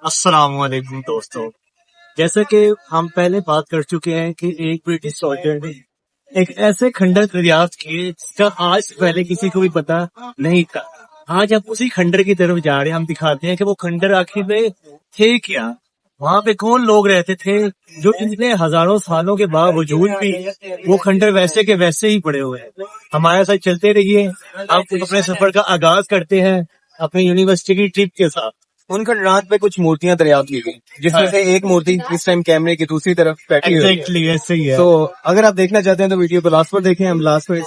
السلام علیکم دوستو، جیسا کہ ہم پہلے بات کر چکے ہیں کہ ایک برٹش سولجر نے ایک ایسے کھنڈر دریافت کیے جس کا آج سے پہلے کسی کو بھی پتا نہیں تھا. آج ہم اسی کھنڈر کی طرف جا رہے ہیں. ہم دکھاتے ہیں کہ وہ کھنڈر آخر میں تھے کیا، وہاں پہ کون لوگ رہتے تھے جو اتنے ہزاروں سالوں کے باوجود بھی وہ کھنڈر ویسے کے ویسے ہی پڑے ہوئے ہیں. ہمارے ساتھ چلتے رہیے. ہم اپنے سفر کا آغاز کرتے ہیں اپنی یونیورسٹی کی ٹرپ کے ساتھ. ان کھنڈرات پہ کچھ مورتیاں دریافت کی گئی جس میں سے ایک مورتی اس ٹائم کیمرے کی دوسری طرف بیٹھی ہوئی ہے. ایگزیکٹلی ایسے ہی ہے. تو اگر آپ دیکھنا چاہتے ہیں تو ویڈیو کو لاسٹ پر دیکھیں. ہم لاسٹ میں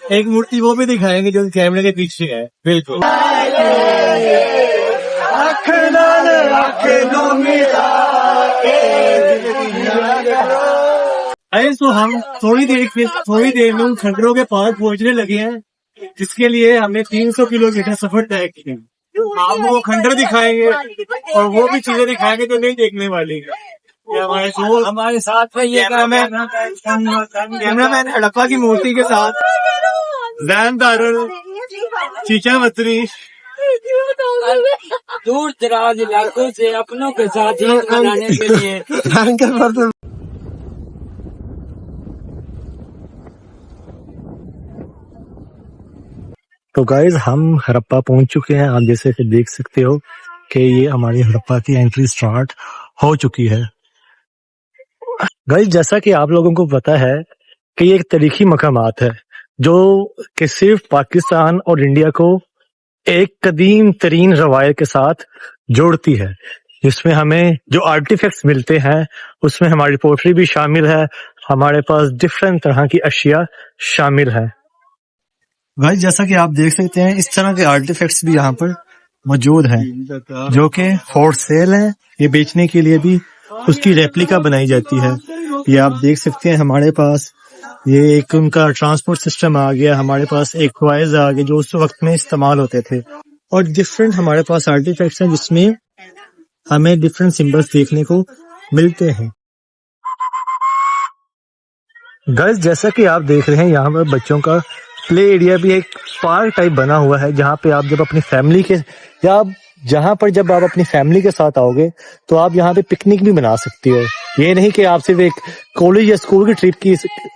ایک مورتی وہ بھی دکھائیں گے جو کیمرے کے پیچھے ہے. بالکل. تو ہم تھوڑی دیر میں ان کھنڈروں کے پاس پہنچنے لگے ہیں جس کے لیے ہم نے 300 کلومیٹر سفر طے کیا. آپ وہ کھنڈر دکھائیں گے اور وہ بھی چیزیں دکھائیں گے جو نہیں دیکھنے والی. ہمارے ساتھ کیمرہ مین ہڑپا کی مورتی کے ساتھ زین دارل چیچا متری دور دراز علاقوں سے اپنوں کے ساتھ منانے کے لیے. تو گائز ہم ہڑپا پہنچ چکے ہیں. آپ جیسے کہ دیکھ سکتے ہو کہ یہ ہماری ہڑپا کی انٹری سٹارٹ ہو چکی ہے. گائز جیسا کہ آپ لوگوں کو پتا ہے کہ یہ ایک تاریخی مقامات ہے جو کہ صرف پاکستان اور انڈیا کو ایک قدیم ترین روایت کے ساتھ جوڑتی ہے، جس میں ہمیں جو آرٹیفیکٹس ملتے ہیں اس میں ہماری پوٹری بھی شامل ہے. ہمارے پاس ڈفرینٹ طرح کی اشیاء شامل ہے. گائز جیسا کہ آپ دیکھ سکتے ہیں اس طرح کے آرٹیفیکٹس بھی یہاں پر موجود ہیں جو کہ فور سیل ہیں. یہ بیچنے کے لیے بھی اس کی ریپلیکا بنائی جاتی ہے. یہ آپ دیکھ سکتے ہیں ہمارے پاس یہ ایک ان کا ٹرانسپورٹ سسٹم آ گیا. ہمارے پاس ایک کوائز آ گئے جو اس وقت میں استعمال ہوتے تھے، اور ڈفرینٹ ہمارے پاس آرٹیفیکٹس ہیں جس میں ہمیں ڈفرینٹ سمبلس دیکھنے کو ملتے ہیں. گائز جیسا کہ آپ دیکھ رہے ہیں یہاں پر بچوں کا پلے ایریا بھی ایک پارک ٹائپ بنا ہوا ہے جہاں پہ آپ جب اپنی فیملی کے جب آپ اپنی فیملی کے ساتھ آؤ گے تو آپ یہاں پہ پکنک بھی بنا سکتے ہو. یہ نہیں کہ آپ صرف ایک کالج یا اسکول کی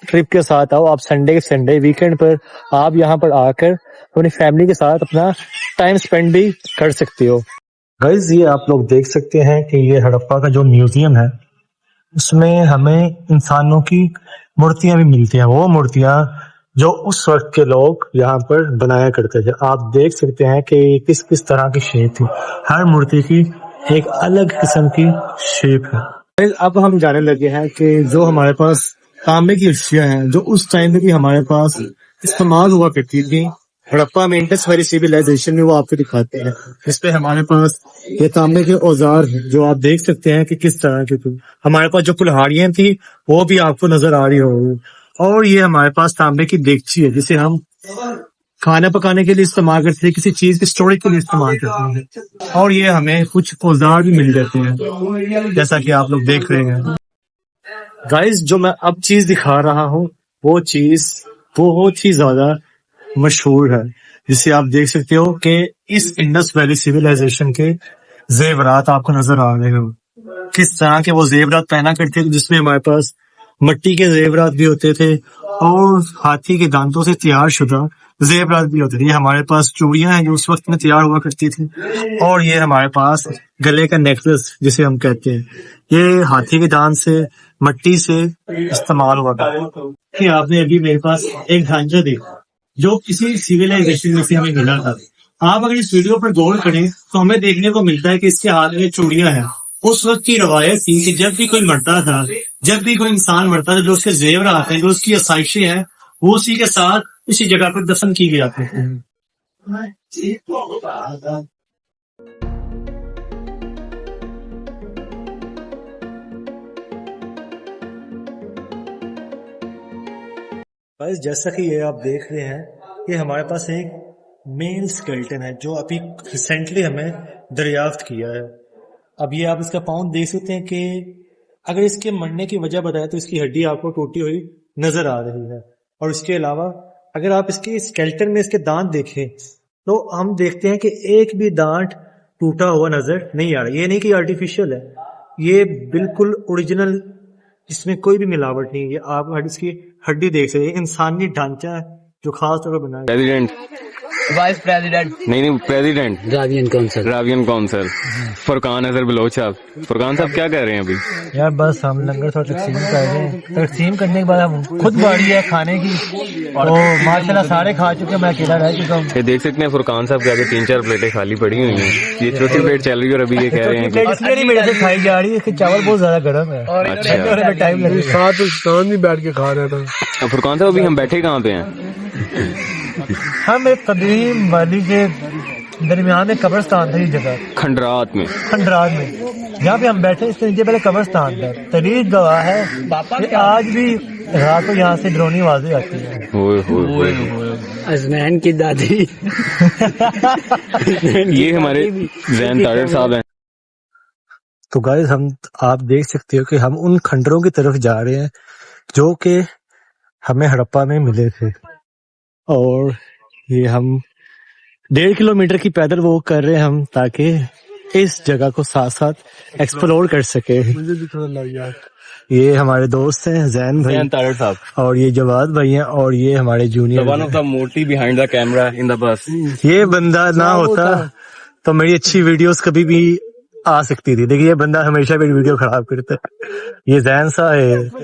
ٹرپ کے ساتھ آؤ. آپ سنڈے ویکینڈ پر آپ یہاں پر آ کر اپنی فیملی کے ساتھ اپنا ٹائم اسپینڈ بھی کر سکتے ہو. گائز یہ آپ لوگ دیکھ سکتے ہیں کہ یہ ہڑپا کا جو میوزیم ہے اس میں ہمیں انسانوں کی مورتیاں بھی ملتی ہیں. وہ مورتیاں جو اس وقت کے لوگ یہاں پر بنایا کرتے تھے. آپ دیکھ سکتے ہیں کہ کس طرح کی شیپ تھی. ہر مورتی کی ایک الگ قسم کی شیپ ہے. اب ہم جانے لگے ہیں کہ جو ہمارے پاس تانبے کی اشیاء ہیں جو اس ٹائم میں بھی ہمارے پاس استعمال ہوا کرتی تھی ہڑپا میں، انڈس ویلی سیویلائزیشن میں، وہ آپ کو دکھاتے ہیں. اس پہ ہمارے پاس یہ تانبے کے اوزار ہیں جو آپ دیکھ سکتے ہیں کہ کس طرح کی تھی. ہمارے پاس جو کلہاڑیاں تھی وہ بھی آپ کو نظر آ رہی ہوگی. اور یہ ہمارے پاس تانبے کی دیگچی ہے جسے ہم کھانا پکانے کے لیے استعمال کرتے ہیں، کسی چیز کے اسٹوریج کے لیے استعمال کرتے ہیں. اور یہ ہمیں کچھ اوزار بھی مل جاتے ہیں جیسا کہ آپ لوگ دیکھ رہے ہیں. گائز جو میں اب چیز دکھا رہا ہوں وہ چیز بہت ہی زیادہ مشہور ہے، جسے آپ دیکھ سکتے ہو کہ اس انڈس ویلی سیویلائزیشن کے زیورات آپ کو نظر آ رہے ہو. کس طرح کے وہ زیورات پہنا کرتے تھے، جس میں ہمارے پاس مٹی کے زیورات بھی ہوتے تھے اور ہاتھی کے دانتوں سے تیار شدہ زیورات بھی ہوتے تھے. یہ ہمارے پاس چوڑیاں ہیں جو اس وقت میں تیار ہوا کرتی تھی. اور یہ ہمارے پاس گلے کا نیکلس جسے ہم کہتے ہیں، یہ ہاتھی کے دانت سے، مٹی سے استعمال ہوا کرتا ہے. آپ نے ابھی میرے پاس ایک ڈھانچہ دیکھا جو کسی سیویلائزیشن میں سے ہمیں ملا تھا. آپ اگر اس ویڈیو پر غور کریں تو ہمیں دیکھنے کو ملتا ہے کہ اس کے ہاتھ میں چوڑیاں ہیں. اس وقت کی روایت تھی کہ جب بھی کوئی مرتا تھا، جب بھی کوئی انسان مرتا تھا، جو اس کے زیورات ہیں، جو اس کی آسائشیں ہیں، وہ اسی کے ساتھ اسی جگہ پر دفن کی گئی جاتی ہیں. جیسا کہ یہ آپ دیکھ رہے ہیں یہ ہمارے پاس ایک میل اسکیلٹن ہے جو ابھی ریسنٹلی ہمیں دریافت کیا ہے. اب یہ آپ اس کا پاؤں دیکھ سکتے ہیں کہ اگر اس کے مرنے کی وجہ بتائے تو اس کی ہڈی آپ کو ٹوٹی ہوئی نظر آ رہی ہے. اور اس کے علاوہ اگر آپ اس کے اسکیلٹن میں اس کے دانت دیکھیں تو ہم دیکھتے ہیں کہ ایک بھی دانت ٹوٹا ہوا نظر نہیں آ رہا. یہ نہیں کہ آرٹیفیشل ہے, یہ بالکل اوریجنل, اس میں کوئی بھی ملاوٹ نہیں ہے. یہ آپ اس کی ہڈی دیکھ سکتے ہیں, انسانی ڈھانچہ ہے جو خاص طور پر بنا ہے. پریزیڈنٹ, وائس پریزیڈنٹ, نہیں پریزیڈنٹ راوین کونسل فرقان اظہر بلوچ صاحب. فرقان صاحب کیا کہہ رہے ہیں ابھی؟ یار بس ہم لنگر تھوڑا تقسیم کر رہے ہیں. تقسیم کرنے کے بعد ہم خود باری ہے کھانے کی, تو ماشاءاللہ سارے کھا چکے ہیں, میں اکیلا رہ چکا ہوں. یہ دیکھ سکتے ہیں فرقان صاحب کے آگے 3-4 پلیٹیں خالی پڑی ہوئی ہیں. یہ چوتھی پلیٹ چل رہی ہے اور ابھی یہ کہہ رہے ہیں کہ اس لیے نہیں میرے سے کھائی جا رہی ہے کہ چاول بہت زیادہ گرم ہے, اچھا. ٹائم لگے گا. ساتھ استان بھی بیٹھ کے کھا رہا تھا. فرقان صاحب ابھی ہم بیٹھے کہاں پہ ہیں؟ ہم ایک قدیم والی کے درمیان میں قبرستان تھا, یہ جگہ کھنڈرات میں. کھنڈرات میں جہاں پہ ہم بیٹھے, اس کے نیچے پہلے قبرستان تھا. تاریخ گواہ ہے کہ آج بھی رات کو یہاں سے ڈرونی آوازیں آتی ہیں. ہوئے ہوئے ہوئے. ازمین کی دادی. یہ ہمارے زین طاہر صاحب ہیں. تو گائز آپ دیکھ سکتے ہو کہ ہم ان کھنڈروں کی طرف جا رہے ہیں جو کہ ہمیں ہڑپا میں ملے تھے, اور یہ ہم 1.5 کلومیٹر کی پیدل واک کر رہے ہیں ہم, تاکہ اس جگہ کو ساتھ ساتھ ایکسپلور کر سکے. مجھے بھی تھوڑا لگ گیا. یہ ہمارے دوست ہیں زین بھائی, زین طاہر صاحب, اور یہ جواد بھائی ہیں, اور یہ ہمارے جونیئر. ون آف دا موٹی بیہائنڈ دا کیمرا ان دا بس. یہ بندہ نہ ہوتا تو میری اچھی ویڈیوز کبھی بھی آ سکتی تھی, لیکن یہ بندہ ہمیشہ میری ویڈیو خراب کرتا ہے. یہ زین صاحب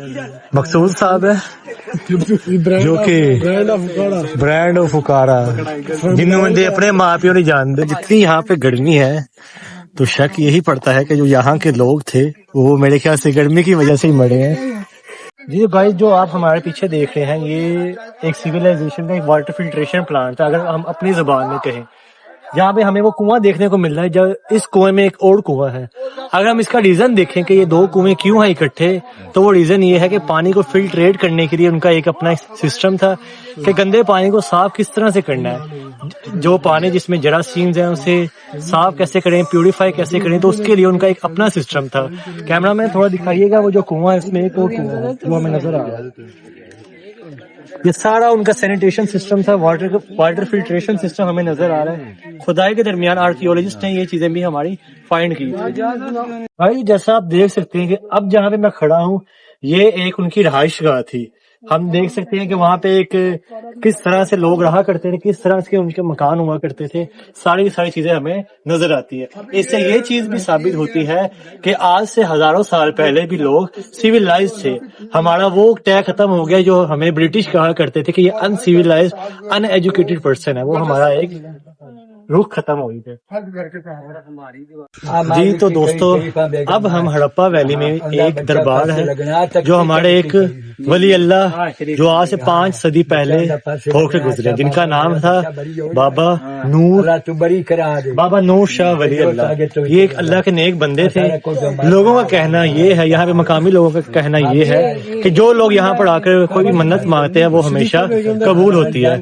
مقصود صاحب ہے جو کہ برانڈ آف فکارا, جنہوں نے اپنے ماں پیو نہیں جانتے. جتنی یہاں پہ گرمی ہے تو شک یہی پڑتا ہے کہ جو یہاں کے لوگ تھے وہ میرے خیال سے گرمی کی وجہ سے ہی مرے ہیں. جی بھائی, جو آپ ہمارے پیچھے دیکھ رہے ہیں یہ ایک سیویلائزیشن کا ایک واٹر فلٹریشن پلانٹ تھا, اگر ہم اپنی زبان میں کہیں, جہاں پہ ہمیں وہ کنواں دیکھنے کو مل رہا ہے. جب اس کنویں میں ایک اور کنواں ہے, اگر ہم اس کا ریزن دیکھیں کہ یہ 2 کنویں کیوں ہیں اکٹھے, تو وہ ریزن یہ ہے کہ پانی کو فلٹریٹ کرنے کے لیے ان کا ایک اپنا سسٹم تھا کہ گندے پانی کو صاف کس طرح سے کرنا ہے, جو پانی جس میں جراثیمز ہیں اسے صاف کیسے کریں, پیوریفائی کیسے کریں, تو اس کے لیے ان کا ایک اپنا سسٹم تھا. کیمرہ مین تھوڑا دکھائیے گا, وہ جو کنواں ہے اس میں ایک اور کنواں ہے جو ہمیں نظر آ رہا ہے. یہ سارا ان کا سینیٹیشن سسٹم تھا, واٹر فلٹریشن سسٹم ہمیں نظر آ رہا ہے. کھدائی کے درمیان آرکیولوجسٹ نے یہ چیزیں بھی ہماری فائنڈ کی. بھائی جیسا آپ دیکھ سکتے ہیں کہ اب جہاں پہ میں کھڑا ہوں یہ ایک ان کی رہائش گاہ تھی. ہم دیکھ سکتے ہیں کہ وہاں پہ ایک کس طرح سے لوگ رہا کرتے تھے, کس طرح سے ان کے مکان ہوا کرتے تھے, ساری چیزیں ہمیں نظر آتی ہے. اس سے یہ چیز بھی ثابت ہوتی ہے کہ آج سے ہزاروں سال پہلے بھی لوگ سیویلائز تھے. ہمارا وہ طے ختم ہو گیا جو ہمیں برٹش کہا کرتے تھے کہ یہ ان سیویلائز ان ایجوکیٹڈ پرسن ہے, وہ ہمارا ایک رخ ختم ہو گئی. جی تو دوستو, اب ہم ہڑپا ویلی میں ایک دربار ہے جو ہمارے ایک ولی اللہ جو آج سے 5 صدی پہلے ہو کے گزرے, جن کا نام تھا بابا نور شاہ ولی اللہ. یہ ایک اللہ کے نیک بندے تھے. لوگوں کا کہنا یہ ہے, یہاں پہ مقامی لوگوں کا کہنا یہ ہے کہ جو لوگ یہاں پر آ کر کوئی بھی منت مانگتے ہیں وہ ہمیشہ قبول ہوتی ہے.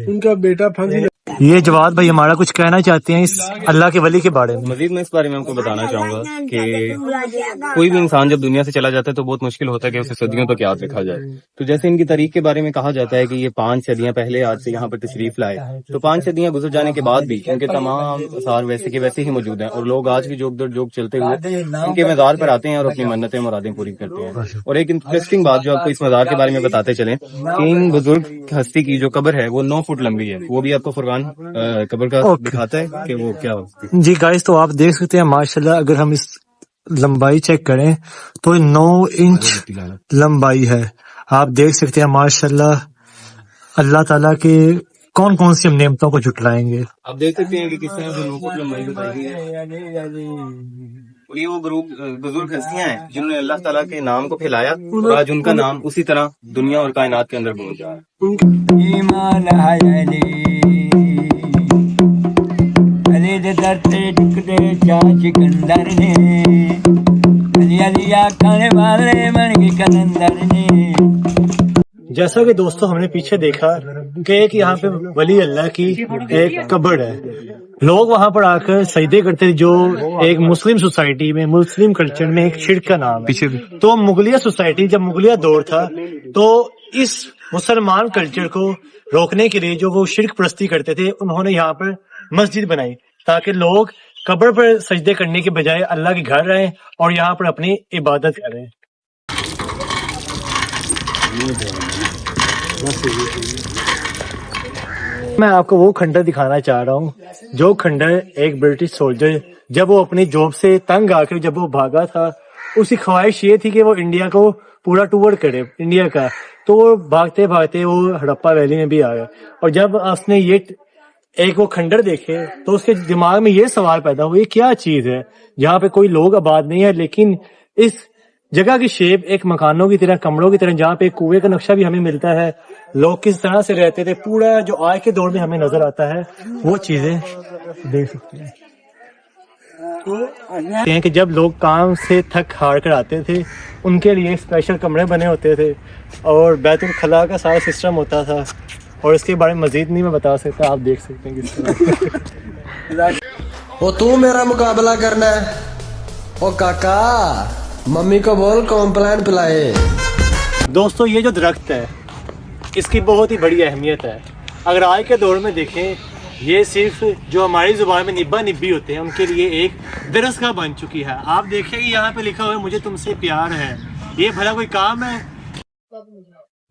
ان کا بیٹا پھنسی. یہ جواد بھائی ہمارا کچھ کہنا چاہتے ہیں اس اللہ کے ولی کے بارے میں. مزید میں اس بارے میں آپ کو بتانا چاہوں گا کہ کوئی بھی انسان جب دنیا سے چلا جاتا ہے تو بہت مشکل ہوتا ہے کہ اسے صدیوں تک یاد رکھا جائے. تو جیسے ان کی تاریخ کے بارے میں کہا جاتا ہے کہ یہ 5 صدیاں پہلے آج سے یہاں پر تشریف لائے, تو 5 صدیاں گزر جانے کے بعد بھی ان کے تمام آثار ویسے کے ویسے ہی موجود ہیں, اور لوگ آج بھی جوگ در جوگ چلتے ہوئے ان کے مزار پر آتے ہیں اور اپنی منتیں مرادیں پوری کرتے ہیں. اور ایک انٹرسٹنگ بات جو آپ کو اس مزار کے بارے میں بتاتے چلیں کہ ان بزرگ ہستی کی جو قبر ہے وہ 9 فٹ لمبی ہے. وہ بھی آپ کو فرقان قبر کا دکھاتا ہے کہ وہ کیا ہوتی ہے. جی گائز, تو آپ دیکھ سکتے ہیں ماشاءاللہ اگر ہم اس لمبائی چیک کریں تو 9 انچ لمبائی ہے. آپ دیکھ سکتے ہیں ماشاءاللہ اللہ تعالیٰ کے کون کون سی ہم نعمتوں کو جھٹلائیں گے. آپ دیکھ سکتے ہیں کہ کس طرح سے 9 فٹ لمبائی بتائی ہے. یہ وہ بزرگ ہستیاں ہیں جنہوں نے اللہ تعالیٰ کے نام کو پھیلایا, اور آج ان کا نام اسی طرح دنیا اور کائنات کے اندر گونج رہا ہے. جیسا کہ دوستو ہم نے پیچھے دیکھا کہ ایک یہاں پہ ولی اللہ کی ایک قبر ہے. لوگ وہاں پر آ کر سجدے کرتے تھے, جو ایک مسلم سوسائٹی میں مسلم کلچر میں ایک شرک کا نام ہے. تو مغلیہ سوسائٹی, جب مغلیہ دور تھا تو اس مسلمان کلچر کو روکنے کے لیے جو وہ شرک پرستی کرتے تھے, انہوں نے یہاں پر مسجد بنائی تاکہ لوگ قبر پر سجدے کرنے کے بجائے اللہ کے گھر رہیں اور یہاں پر اپنی عبادت کریں. میں آپ کو وہ کھنڈر دکھانا چاہ رہا ہوں جو کھنڈر ایک برٹش سولجر جب وہ اپنی جاب سے تنگ آ کے جب وہ بھاگا تھا، اس کی خواہش یہ تھی کہ وہ انڈیا کو پورا ٹور کرے انڈیا کا، تو وہ بھاگتے بھاگتے وہ ہڑپا ویلی میں بھی آ گیا. اور جب اس نے یہ ایک وہ کھنڈر دیکھے تو اس کے دماغ میں یہ سوال پیدا ہوا، یہ کیا چیز ہے جہاں پہ کوئی لوگ آباد نہیں ہے، لیکن اس جگہ کی شیپ ایک مکانوں کی طرح، کمروں کی طرح، جہاں پہ کنویں کا نقشہ بھی ہمیں ملتا ہے، لوگ کس طرح سے رہتے تھے، پورا جو آج کے دور میں ہمیں نظر آتا ہے وہ چیزیں دیکھ سکتے ہیں. کہ جب لوگ کام سے تھک ہار کر آتے تھے ان کے لیے اسپیشل کمرے بنے ہوتے تھے اور بیت الخلاء کا سارا سسٹم ہوتا تھا، اور اس کے بارے میں مزید نہیں میں بتا سکتا، آپ دیکھ سکتے ہیں کس طرح. وہ تو میرا مقابلہ کرنا ہے؟ او کاکا ممی کو بول کمپلین پلائے. دوستو یہ جو درخت ہے اس کی بہت ہی بڑی اہمیت ہے. اگر آج کے دور میں دیکھیں یہ صرف جو ہماری زبان میں نبا نبی ہوتے ہیں ان کے لیے ایک درسگاہ بن چکی ہے. آپ دیکھیں کہ یہاں پہ لکھا ہوا ہے مجھے تم سے پیار ہے، یہ بھلا کوئی کام ہے؟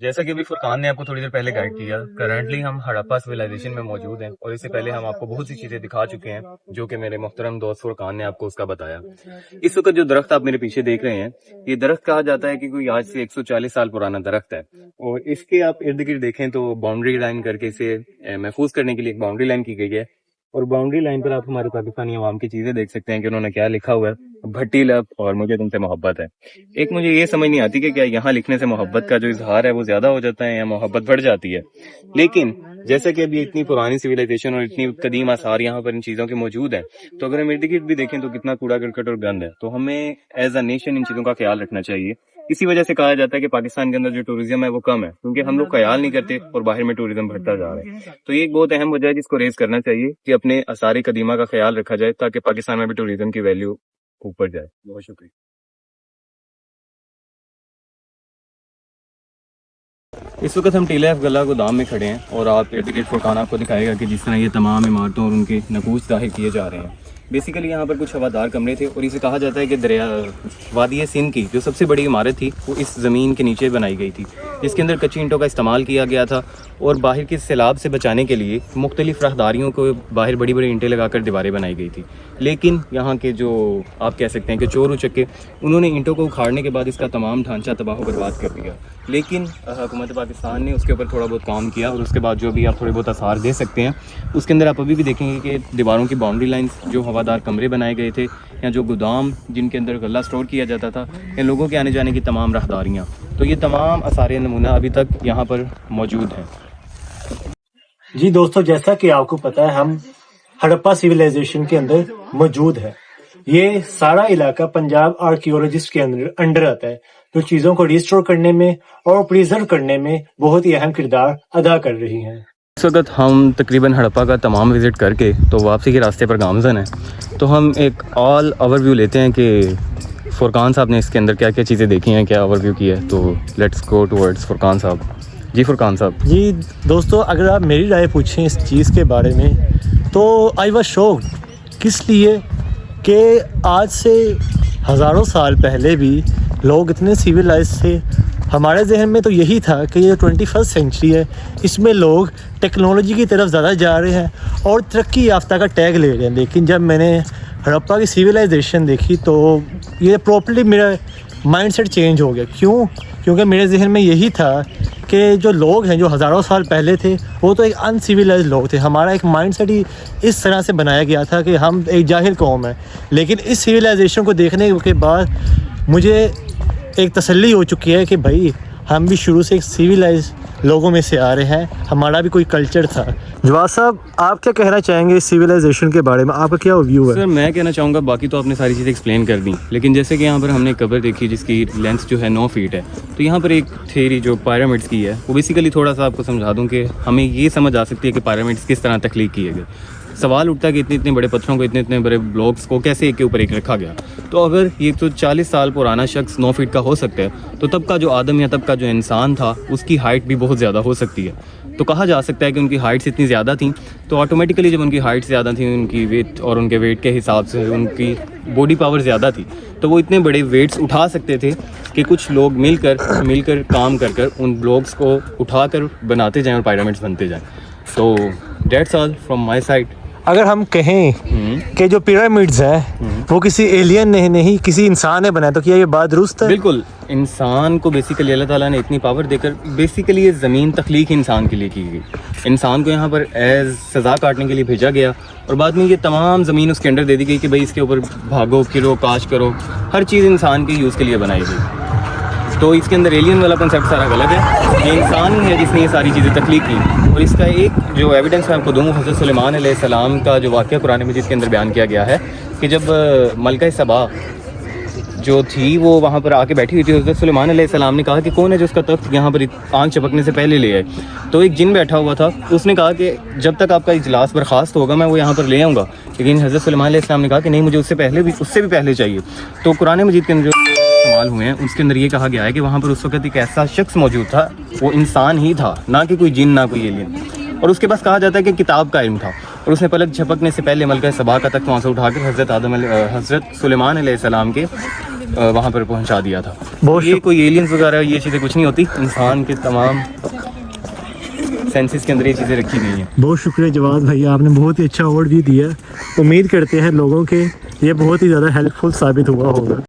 جیسا کہ ابھی فرقان نے آپ کو تھوڑی دیر پہلے گائیڈ کیا، کرنٹلی ہم ہڑپا سویلائزیشن میں موجود ہیں، اور اس سے پہلے ہم آپ کو بہت سی چیزیں دکھا چکے ہیں جو کہ میرے محترم دوست فرقان نے آپ کو اس کا بتایا. اس وقت جو درخت آپ میرے پیچھے دیکھ رہے ہیں یہ درخت کہا جاتا ہے کہ کوئی آج سے 140 سال پرانا درخت ہے، اور اس کے آپ ارد گرد دیکھیں تو باؤنڈری لائن کر کے اسے محفوظ کرنے کے لیے ایک باؤنڈری لائن کی گئی ہے. اور باؤنڈری لائن پر آپ ہمارے پاکستانی عوام کی چیزیں دیکھ سکتے ہیں کہ انہوں نے کیا لکھا ہوا ہے، بھٹی لب اور مجھے تم سے محبت ہے. ایک مجھے یہ سمجھ نہیں آتی کہ کیا یہاں لکھنے سے محبت کا جو اظہار ہے وہ زیادہ ہو جاتا ہے یا محبت بڑھ جاتی ہے. لیکن جیسے کہ ابھی اتنی پرانی سویلائزیشن اور اتنی قدیم آثار یہاں پر ان چیزوں کے موجود ہیں، تو اگر ہم ارد گرد بھی دیکھیں تو کتنا کوڑا کرکٹ اور گند ہے. تو ہمیں ایز اے نیشن ان چیزوں کا خیال رکھنا چاہیے. اسی وجہ سے کہا جاتا ہے کہ پاکستان کے اندر جو ٹوریزم ہے وہ کم ہے، کیونکہ ہم لوگ خیال نہیں کرتے اور باہر میں ٹوریزم بڑھتا جا رہا ہے. تو یہ ایک بہت اہم وجہ ہے جس کو ریز کرنا چاہیے کہ اپنے آثار قدیمہ کا خیال رکھا جائے تاکہ پاکستان میں بھی ٹوریزم کی ویلیو اوپر جائے. بہت شکریہ. اس وقت ہم ٹیلہ اف گلہ گودام میں کھڑے ہیں اور آپ ارد گرد فرقان آپ کو دکھائے گا کہ جس طرح یہ تمام عمارتوں اور ان کے نقوش ظاہر کیے جا رہے ہیں. بیسیکلی یہاں پر کچھ ہوادار کمرے تھے، اور اسے کہا جاتا ہے کہ دریا وادی سندھ کی جو سب سے بڑی عمارت تھی وہ اس زمین کے نیچے بنائی گئی تھی، جس کے اندر کچی اینٹوں کا استعمال کیا گیا تھا، اور باہر کے سیلاب سے بچانے کے لیے مختلف راہداریوں کو باہر بڑی بڑی اینٹیں لگا کر دیواریں بنائی گئی تھی. لیکن یہاں کے جو آپ کہہ سکتے ہیں کہ چور اچکے، انہوں نے اینٹوں کو اکھاڑنے کے بعد اس کا تمام ڈھانچہ تباہ و برباد کر دیا. لیکن حکومت پاکستان نے اس کے اوپر تھوڑا بہت کام کیا، اور اس کے بعد جو بھی آپ تھوڑے بہت آثار دے سکتے ہیں اس کے اندر آپ ابھی بھی دیکھیں گے کہ دیواروں کی باؤنڈری لائنز، جو ہوادار کمرے بنائے گئے تھے یا جو گودام جن کے اندر غلہ سٹور کیا جاتا تھا، ان لوگوں کے آنے جانے کی تمام راہداریاں، تو یہ تمام آثار نمونہ ابھی تک یہاں پر موجود ہیں. جی دوستو، جیسا کہ آپ کو پتا ہے ہم ہڑپا سویلائزیشن کے اندر موجود ہے. یہ سارا علاقہ پنجاب آرکیولوجسٹ کے انڈر آتا ہے جو چیزوں کو ریسٹور کرنے میں اور پریزرو کرنے میں بہت ہی اہم کردار ادا کر رہی ہیں. اس وقت ہم تقریباً ہڑپا کا تمام وزٹ کر کے تو واپسی کے راستے پر گامزن ہیں، تو ہم ایک آل اوور ویو لیتے ہیں کہ فرقان صاحب نے اس کے اندر کیا کیا چیزیں دیکھی ہیں، کیا اوور ویو کی ہے. تو لیٹس گو ٹورڈز فرقان صاحب. جی فرقان صاحب. جی دوستو، اگر آپ میری رائے پوچھیں اس چیز کے بارے میں تو آئی واز شوکڈ. کس لیے کہ آج سے ہزاروں سال پہلے بھی لوگ اتنے سیویلائز تھے. ہمارے ذہن میں تو یہی تھا کہ یہ 21 سینچری ہے، اس میں لوگ ٹیکنالوجی کی طرف زیادہ جا رہے ہیں اور ترقی یافتہ کا ٹیگ لے رہے ہیں. لیکن جب میں نے ہڑپا کی سیویلائزیشن دیکھی تو یہ پراپرلی میرا مائنڈ سیٹ چینج ہو گیا. کیونکہ میرے ذہن میں یہی تھا کہ جو لوگ ہیں جو ہزاروں سال پہلے تھے وہ تو ایک ان سیویلائز لوگ تھے. ہمارا ایک مائنڈ سیٹ ہی اس طرح سے بنایا گیا تھا کہ ہم ایک جاہل قوم ہیں. لیکن اس سیویلائزیشن کو دیکھنے کے بعد مجھے ایک تسلی ہو چکی ہے کہ بھائی ہم بھی شروع سے ایک سیویلائز لوگوں میں سے آ رہے ہیں، ہمارا بھی کوئی کلچر تھا. جواد صاحب، آپ کیا کہنا چاہیں گے سیویلائزیشن کے بارے میں؟ آپ کا کیا ویو ہے؟ سر میں کہنا چاہوں گا، باقی تو آپ نے ساری چیزیں ایکسپلین کر دیں، لیکن جیسے کہ یہاں پر ہم نے قبر دیکھی جس کی لینتھ جو ہے 9 فیٹ ہے، تو یہاں پر ایک تھیری جو پیرامڈس کی ہے وہ بیسیکلی تھوڑا سا آپ کو سمجھا دوں کہ ہمیں یہ سمجھ آ سکتی ہے کہ پیرامڈس کس طرح تخلیق کیے گئے. سوال اٹھتا ہے کہ اتنے بڑے پتھروں کو، اتنے بڑے بلاکس کو کیسے ایک کے اوپر ایک رکھا گیا. تو اگر یہ 140 سال پرانا شخص 9 فیٹ کا ہو سکتا ہے تو تب کا جو آدم یا تب کا جو انسان تھا اس کی ہائٹ بھی بہت زیادہ ہو سکتی ہے. تو کہا جا سکتا ہے کہ ان کی ہائٹس اتنی زیادہ تھیں تو آٹومیٹیکلی جب ان کی ہائٹ زیادہ تھیں ان کی ویٹ اور ان کے ویٹ کے حساب سے ان کی باڈی پاور زیادہ تھی تو وہ اتنے بڑے ویٹس اٹھا سکتے تھے کہ کچھ لوگ مل کر کام کر ان بلاکس کو اٹھا کر بناتے جائیں اور پیرامڈس بنتے جائیں. تو that's all from my side. اگر ہم کہیں کہ جو پیرامڈز ہیں وہ کسی ایلین نے نہیں کسی انسان نے بنایا تو کیا یہ بات درست ہے؟ بالکل. انسان کو بیسیکلی اللہ تعالیٰ نے اتنی پاور دے کر بیسیکلی یہ زمین تخلیق انسان کے لیے کی گئی. انسان کو یہاں پر ایز سزا کاٹنے کے لیے بھیجا گیا اور بعد میں یہ تمام زمین اس کے اندر دے دی گئی کہ بھائی اس کے اوپر بھاگو کرو کاش کرو. ہر چیز انسان کے یوز کے لیے بنائی گئی. تو اس کے اندر ایلین والا کنسیپٹ سارا غلط ہے. یہ انسان ہی ہے جس نے یہ ساری چیزیں تخلیق کی. اور اس کا ایک جو ایویڈنس میں آپ کو دوں حضرت سلیمان علیہ السلام کا جو واقعہ قرآن مجید کے اندر بیان کیا گیا ہے کہ جب ملکہ سبا جو تھی وہ وہاں پر آ کے بیٹھی ہوئی تھی. حضرت سلیمان علیہ السلام نے کہا کہ کون ہے جو اس کا تخت یہاں پر آنکھ چپکنے سے پہلے لے آئے. تو ایک جن بیٹھا ہوا تھا. اس نے کہا کہ جب تک آپ کا اجلاس برخاست ہوگا میں وہ یہاں پر لے آؤں گا. لیکن حضرت سلیمان علیہ السلام نے کہا کہ نہیں مجھے اس سے بھی پہلے چاہیے. تو قرآن مجید کے اندر جو سوال ہوئے ہیں اس کے اندر یہ کہا گیا ہے کہ وہاں پر اس وقت ایک ایسا شخص موجود تھا وہ انسان ہی تھا نہ کہ کوئی جن نہ کوئی ایلین. اور اس کے پاس کہا جاتا ہے کہ کتاب کا علم تھا اور اس نے پلک جھپکنے سے پہلے ملکہ سبا کا تخت وہاں سے اٹھا کر حضرت سلیمان علیہ السلام کے وہاں پر پہنچا دیا تھا. یہ کوئی ایلینز وغیرہ یہ چیزیں کچھ نہیں ہوتی. انسان کے تمام سینسز کے اندر یہ چیزیں رکھی گئی ہیں. بہت شکریہ جواد بھائی آپ نے بہت ہی اچھا اوور ویو دیا. امید کرتے ہیں لوگوں کے یہ بہت ہی زیادہ ہیلپ فل ثابت ہوا ہوگا.